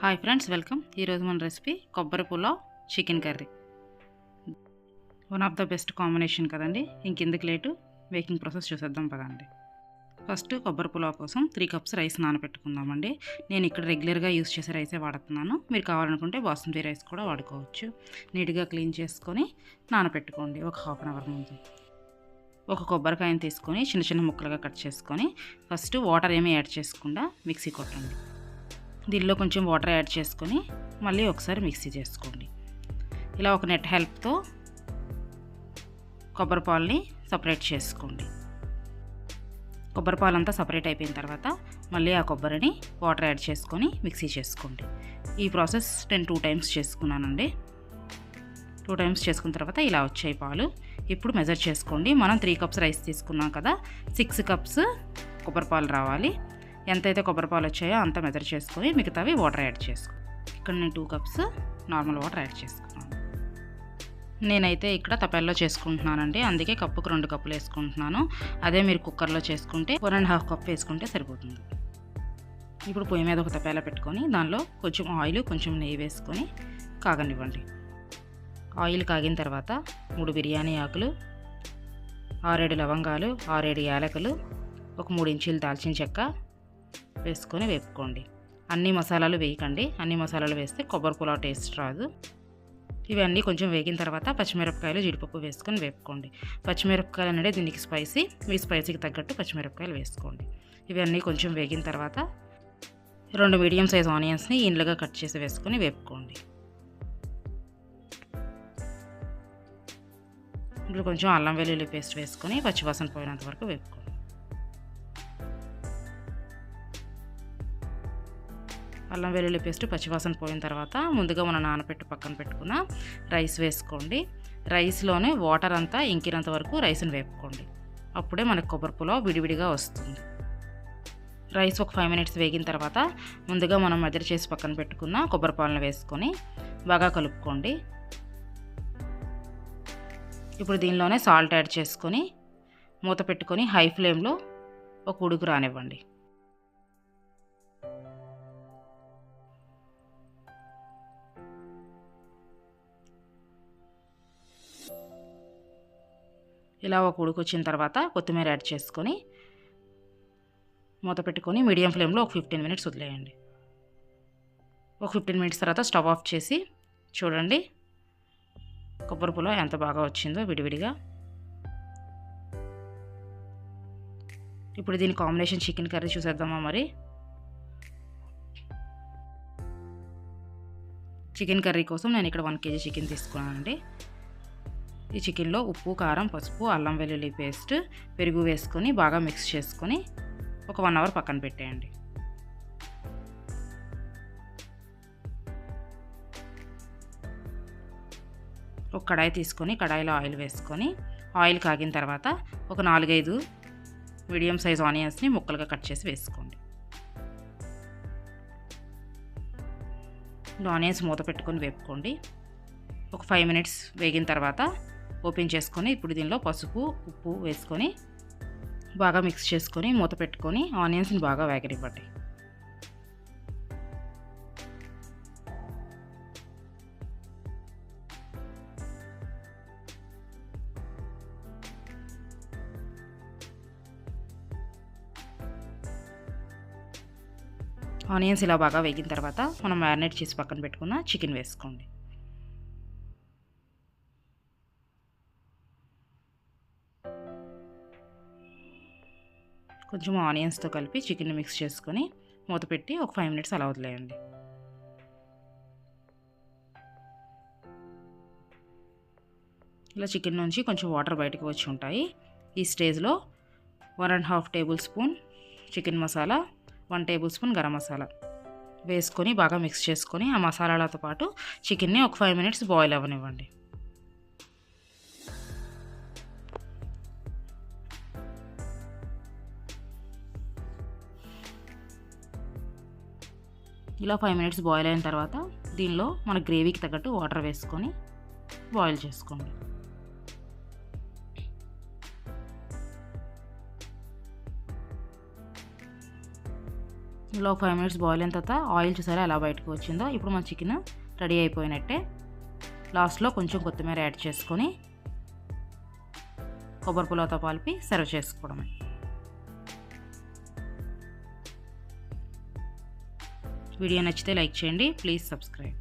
Hi friends, welcome. ఈరోజు మన recipe కొబ్బరి pulao chicken curry. One of the best combination కదండి. ఇంకెందుకు లేటు, మేకింగ్ ప్రాసెస్ చూసేద్దాం పదండి. ఫస్ట్ కొబ్బరి పులావ్ కోసం 3 కప్స్ రైస్ నానబెట్టుకుందామండి. నేను ఇక్కడ రెగ్యులర్గా యూస్ చేసే రైసే వాడుతున్నాను. మీరు కావాలనుకుంటే బాస్మతి రైస్ కూడా వాడుకోవచ్చు. నీట్గా క్లీన్ చేసుకొని నానబెట్టుకోండి ఒక హాఫ్ అన్ అవర్ ముందు. ఒక కొబ్బరికాయని తీసుకొని చిన్న చిన్న ముక్కలుగా కట్ చేసుకొని ఫస్ట్ వాటర్ ఏమీ యాడ్ చేసుకుండా మిక్సీ కొట్టండి. దీనిలో కొంచెం వాటర్ యాడ్ చేసుకొని మళ్ళీ ఒకసారి మిక్సీ చేసుకోండి. ఇలా ఒక నెట్ హెల్ప్తో కొబ్బరి పాలని సపరేట్ చేసుకోండి. కొబ్బరి పాలు అంతా సపరేట్ అయిపోయిన తర్వాత మళ్ళీ ఆ కొబ్బరిని వాటర్ యాడ్ చేసుకొని మిక్సీ చేసుకోండి. ఈ ప్రాసెస్ నేను 2 టైమ్స్ చేసుకున్నానండి. 2 టైమ్స్ చేసుకున్న తర్వాత ఇలా వచ్చాయి పాలు. ఇప్పుడు మెజర్ చేసుకోండి. మనం 3 కప్స్ రైస్ తీసుకున్నాం కదా, 6 కప్స్ కొబ్బరి పాలు రావాలి. ఎంతైతే కొబ్బరి పాలు వచ్చాయో అంత మెజర్ చేసుకొని మిగతావి వాటర్ యాడ్ చేసుకో. ఇక్కడ నేను 2 కప్స్ నార్మల్ వాటర్ యాడ్ చేసుకున్నాను. నేనైతే ఇక్కడ తపెల్లో చేసుకుంటున్నానండి, అందుకే కప్పుకు 2 కప్పులు వేసుకుంటున్నాను. అదే మీరు కుక్కర్లో చేసుకుంటే 1.5 కప్ వేసుకుంటే సరిపోతుంది. ఇప్పుడు పొయ్యి మీద ఒక తపేలా పెట్టుకొని దానిలో కొంచెం ఆయిల్, కొంచెం నెయ్యి వేసుకొని కాగనివ్వండి. ఆయిల్ కాగిన తర్వాత 3 బిర్యానీ ఆకులు, 6-7 లవంగాలు, 6-7 యాలకులు, ఒక 3 ఇంచీలు దాల్చిన చెక్క వేసుకొని వేపుకోండి. అన్ని మసాలాలు వేయకండి, అన్ని మసాలాలు వేస్తే కొబ్బరి పులావ్ టేస్ట్ రాదు. ఇవన్నీ కొంచెం వేగిన తర్వాత పచ్చిమిరపకాయలు, జీడిపప్పు వేసుకొని వేపుకోండి. పచ్చిమిరపకాయలు అనేది దీనికి స్పైసీ, మీ స్పైసీకి తగ్గట్టు పచ్చిమిరపకాయలు వేసుకోండి. ఇవన్నీ కొంచెం వేగిన తర్వాత 2 మీడియం సైజ్ ఆనియన్స్ని ఇండ్లుగా కట్ చేసి వేసుకొని వేపుకోండి. ఇప్పుడు కొంచెం అల్లం వెల్లుల్లి పేస్ట్ వేసుకొని పచ్చివాసన పోయినంత వరకు వేపుకోండి. అల్లం వెల్లుల్లి పేస్ట్ పచ్చివాసన పోయిన తర్వాత ముందుగా మనం నానబెట్టి పక్కన పెట్టుకున్న రైస్ వేసుకోండి. రైస్లోనే వాటర్ అంతా ఇంకినంత వరకు రైస్ని వేపుకోండి. అప్పుడే మనకు కొబ్బరి పులావ్ విడివిడిగా వస్తుంది. రైస్ ఒక 5 మినిట్స్ వేగిన తర్వాత ముందుగా మనం మెజర్ చేసి పక్కన పెట్టుకున్న కొబ్బరి పాలను వేసుకొని బాగా కలుపుకోండి. ఇప్పుడు దీనిలోనే సాల్ట్ యాడ్ చేసుకొని మూత పెట్టుకొని హై ఫ్లేమ్లో ఒక ఉడుకు రానివ్వండి. ఇలా ఒక ఉడుకు వచ్చిన తర్వాత కొత్తిమీర యాడ్ చేసుకొని మూత పెట్టుకొని మీడియం ఫ్లేమ్లో ఒక 15 మినిట్స్ వదిలేయండి. ఒక 15 మినిట్స్ తర్వాత స్టవ్ ఆఫ్ చేసి చూడండి కొబ్బరి పులావ్ ఎంత బాగా వచ్చిందో విడివిడిగా. ఇప్పుడు దీని కాంబినేషన్ చికెన్ కర్రీ చూసేద్దామా. మరి చికెన్ కర్రీ కోసం నేను ఇక్కడ 1 kg చికెన్ తీసుకున్నానండి. ఈ చికెన్లో ఉప్పు, కారం, పసుపు, అల్లం వెల్లుల్లి పేస్ట్, పెరుగు వేసుకొని బాగా మిక్స్ చేసుకొని ఒక 1 అవర్ పక్కన పెట్టేయండి. ఒక కడాయి తీసుకొని కడాయిలో ఆయిల్ వేసుకొని ఆయిల్ కాగిన తర్వాత ఒక 4-5 మీడియం సైజ్ ఆనియన్స్ని ముక్కలుగా కట్ చేసి వేసుకోండి. ఆనియన్స్ మూత పెట్టుకొని వేపుకోండి. ఒక 5 మినిట్స్ వేగిన తర్వాత ఓపెన్ చేసుకొని ఇప్పుడు దీనిలో పసుపు, ఉప్పు వేసుకొని బాగా మిక్స్ చేసుకొని మూత పెట్టుకొని ఆనియన్స్ని బాగా వేగనివ్వండి. ఆనియన్స్ ఇలా బాగా వేగిన తర్వాత మనం మ్యారినేట్ చేసి పక్కన పెట్టుకున్న చికెన్ వేసుకోండి. కొంచెం ఆనియన్స్తో కలిపి చికెన్ మిక్స్ చేసుకొని మూత పెట్టి ఒక 5 మినిట్స్ అలా వదిలేయండి. ఇలా చికెన్ నుంచి కొంచెం వాటర్ బయటకు వచ్చి ఉంటాయి. ఈ స్టేజ్లో 1.5 table spoon chicken masala, 1 table spoon garam masala వేసుకొని బాగా మిక్స్ చేసుకొని ఆ మసాలాలతో పాటు చికెన్ని ఒక 5 మినిట్స్ బాయిల్ అవ్వనివ్వండి. ఇలా 5 మినిట్స్ బాయిల్ అయిన తర్వాత దీనిలో మన గ్రేవీకి తగ్గట్టు వాటర్ వేసుకొని బాయిల్ చేసుకోండి. ఇలా 5 మినిట్స్ బాయిల్ అయిన తర్వాత ఆయిల్ చూసారా ఎలా బయటకు వచ్చిందో. ఇప్పుడు మన చికెన్ రెడీ అయిపోయినట్టే. లాస్ట్లో కొంచెం కొత్తిమీర యాడ్ చేసుకొని కొబ్బరి పులావుతో కలిపి సర్వ్ చేసుకోవడమే. వీడియో నచ్చితే లైక్ చేయండి. Please subscribe.